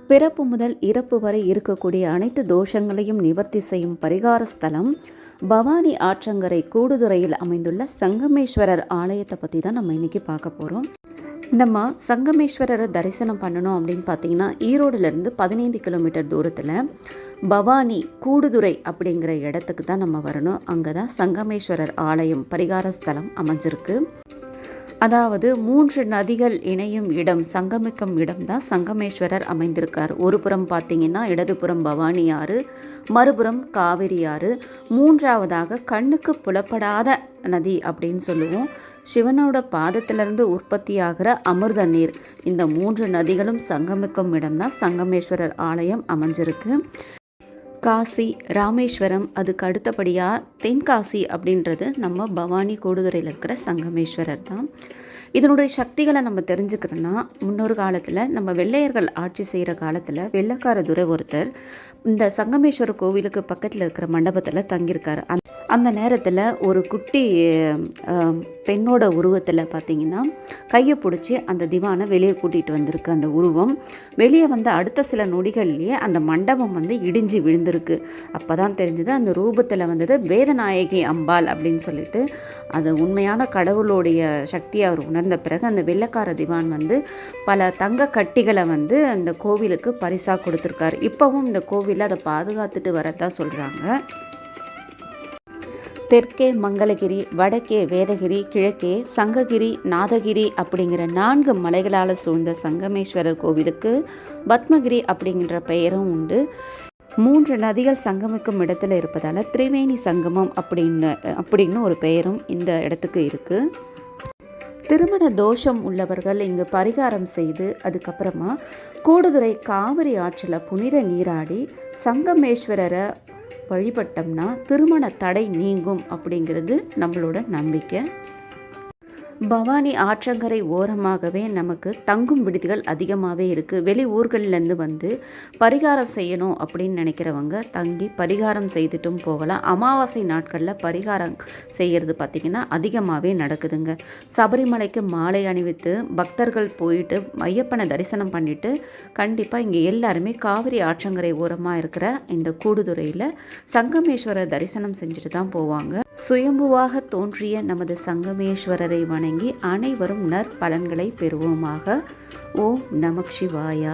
பிறப்பு முதல் இறப்பு வரை இருக்கக்கூடிய அனைத்து தோஷங்களையும் நிவர்த்தி செய்யும் பரிகார ஸ்தலம் பவானி ஆற்றங்கரை கூடுதுறையில் அமைந்துள்ள சங்கமேஸ்வரர் ஆலயத்தை பற்றி தான் நம்ம இன்றைக்கி பார்க்க போகிறோம். நம்ம சங்கமேஸ்வரரை தரிசனம் பண்ணணும் அப்படின்னு பார்த்தீங்கன்னா ஈரோடுலேருந்து 15 கிலோமீட்டர் தூரத்தில் பவானி கூடுதுறை அப்படிங்கிற இடத்துக்கு தான் நம்ம வரணும். அங்கே தான் சங்கமேஸ்வரர் ஆலயம் பரிகார ஸ்தலம் அமைஞ்சிருக்கு. அதாவது 3 நதிகள் இணையும் இடம், சங்கமிக்கும் இடம் தான் சங்கமேஸ்வரர் அமைந்திருக்கார். ஒரு புறம் பார்த்தீங்கன்னா இடதுபுறம் பவானி ஆறு, மறுபுறம் காவிரி ஆறு, மூன்றாவதாக கண்ணுக்கு புலப்படாத நதி அப்படின்னு சொல்லுவோம் சிவனோட பாதத்திலிருந்து உற்பத்தியாகிற அமிர்த நீர். இந்த 3 நதிகளும் சங்கமிக்கும் இடம் தான் சங்கமேஸ்வரர் ஆலயம் அமைஞ்சிருக்கு. காசி, ராமேஸ்வரம், அதுக்கு அடுத்தபடியாக தென்காசி அப்படின்றது நம்ம பவானி கூடுதுறையில் இருக்கிற சங்கமேஸ்வரர் தான். இதனுடைய சக்திகளை நம்ம தெரிஞ்சுக்கிறோன்னா, முன்னொரு காலத்தில் நம்ம வெள்ளையர்கள் ஆட்சி செய்கிற காலத்தில் வெள்ளைக்கார துரை ஒருத்தர் இந்த சங்கமேஸ்வரர் கோவிலுக்கு பக்கத்தில் இருக்கிற மண்டபத்தில் தங்கியிருக்காரு. அந்த நேரத்தில் ஒரு குட்டி பெண்ணோட உருவத்தில் பார்த்திங்கன்னா கையை பிடிச்சி அந்த திவானை வெளியே கூட்டிகிட்டு வந்திருக்கு. அந்த உருவம் வெளியே வந்து அடுத்த சில நொடிகள்லேயே அந்த மண்டபம் வந்து இடிஞ்சு விழுந்திருக்கு. அப்போ தான் தெரிஞ்சது அந்த ரூபத்தில் வந்தது வேதநாயகி அம்பாள் அப்படின்னு சொல்லிட்டு. அது உண்மையான கடவுளுடைய சக்தியை அவர் உணர்ந்த பிறகு அந்த வெள்ளைக்கார திவான் வந்து பல தங்க கட்டிகளை வந்து அந்த கோவிலுக்கு பரிசாக கொடுத்துருக்காரு. இப்போவும் இந்த கோவிலில் அதை பாதுகாத்துட்டு வரதா சொல்கிறாங்க. தெற்கே மங்களகிரி, வடக்கே வேதகிரி, கிழக்கே சங்ககிரி, நாதகிரி அப்படிங்கிற 4 மலைகளால் சூழ்ந்த சங்கமேஸ்வரர் கோவிலுக்கு பத்மகிரி அப்படிங்கிற பெயரும் உண்டு. 3 நதிகள் சங்கமிக்கும் இடத்துல இருப்பதால் திரிவேணி சங்கமம் அப்படின்னு ஒரு பெயரும் இந்த இடத்துக்கு இருக்குது. திருமண தோஷம் உள்ளவர்கள் இங்கு பரிகாரம் செய்து அதுக்கப்புறமா கூடுதுறை காவிரி ஆற்றில் புனித நீராடி சங்கமேஸ்வரரை வழிபட்டோம்னா திருமண தடை நீங்கும் அப்படிங்கிறது நம்மளோட நம்பிக்கை. பவானி ஆற்றங்கரை ஓரமாகவே நமக்கு தங்கும் விடுதிகள் அதிகமாகவே இருக்குது. வெளி ஊர்கள்லேருந்து வந்து பரிகாரம் செய்யணும் அப்படின்னு நினைக்கிறவங்க தங்கி பரிகாரம் செய்துட்டும் போகலாம். அமாவாசை நாட்களில் பரிகாரம் செய்கிறது பார்த்திங்கன்னா அதிகமாகவே நடக்குதுங்க. சபரிமலைக்கு மாலை அணிவித்து பக்தர்கள் போயிட்டு ஐயப்பனை தரிசனம் பண்ணிவிட்டு கண்டிப்பாக இங்கே எல்லாருமே காவிரி ஆற்றங்கரை ஓரமாக இருக்கிற இந்த கூடுதுறையில் சங்கமேஸ்வரர் தரிசனம் செஞ்சுட்டு தான் போவாங்க. சுயம்புவாக தோன்றிய நமது சங்கமேஸ்வரரை வணங்கி அனைவரும் நற்பலன்களை பெறுவோமாக. ஓம் நம சிவாயா.